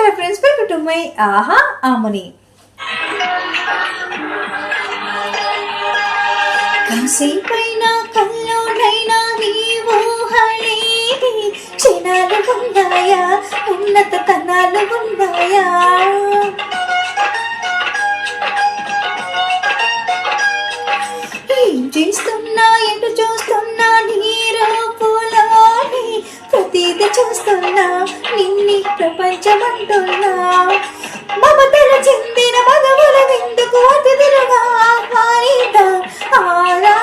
Hello friends, welcome to my ఆహా ఆముని. కాసేపైనా కల్లోనైనా నీ ఊహలేని క్షణాలు ఉన్నాయా, ఉన్నత తనాలు ఉన్నాయా? ఏం చేస్తున్నా, ఎటు చూస్తున్నా నీ రూపులోని ప్రతిదీ చూస్తున్నా, నిన్ని ప్రపంచమంటున్నా. మమతలు చెందిన మగవుల విందుకు అతిథులుగా ఆహ్వానిద్దాం, ఆరా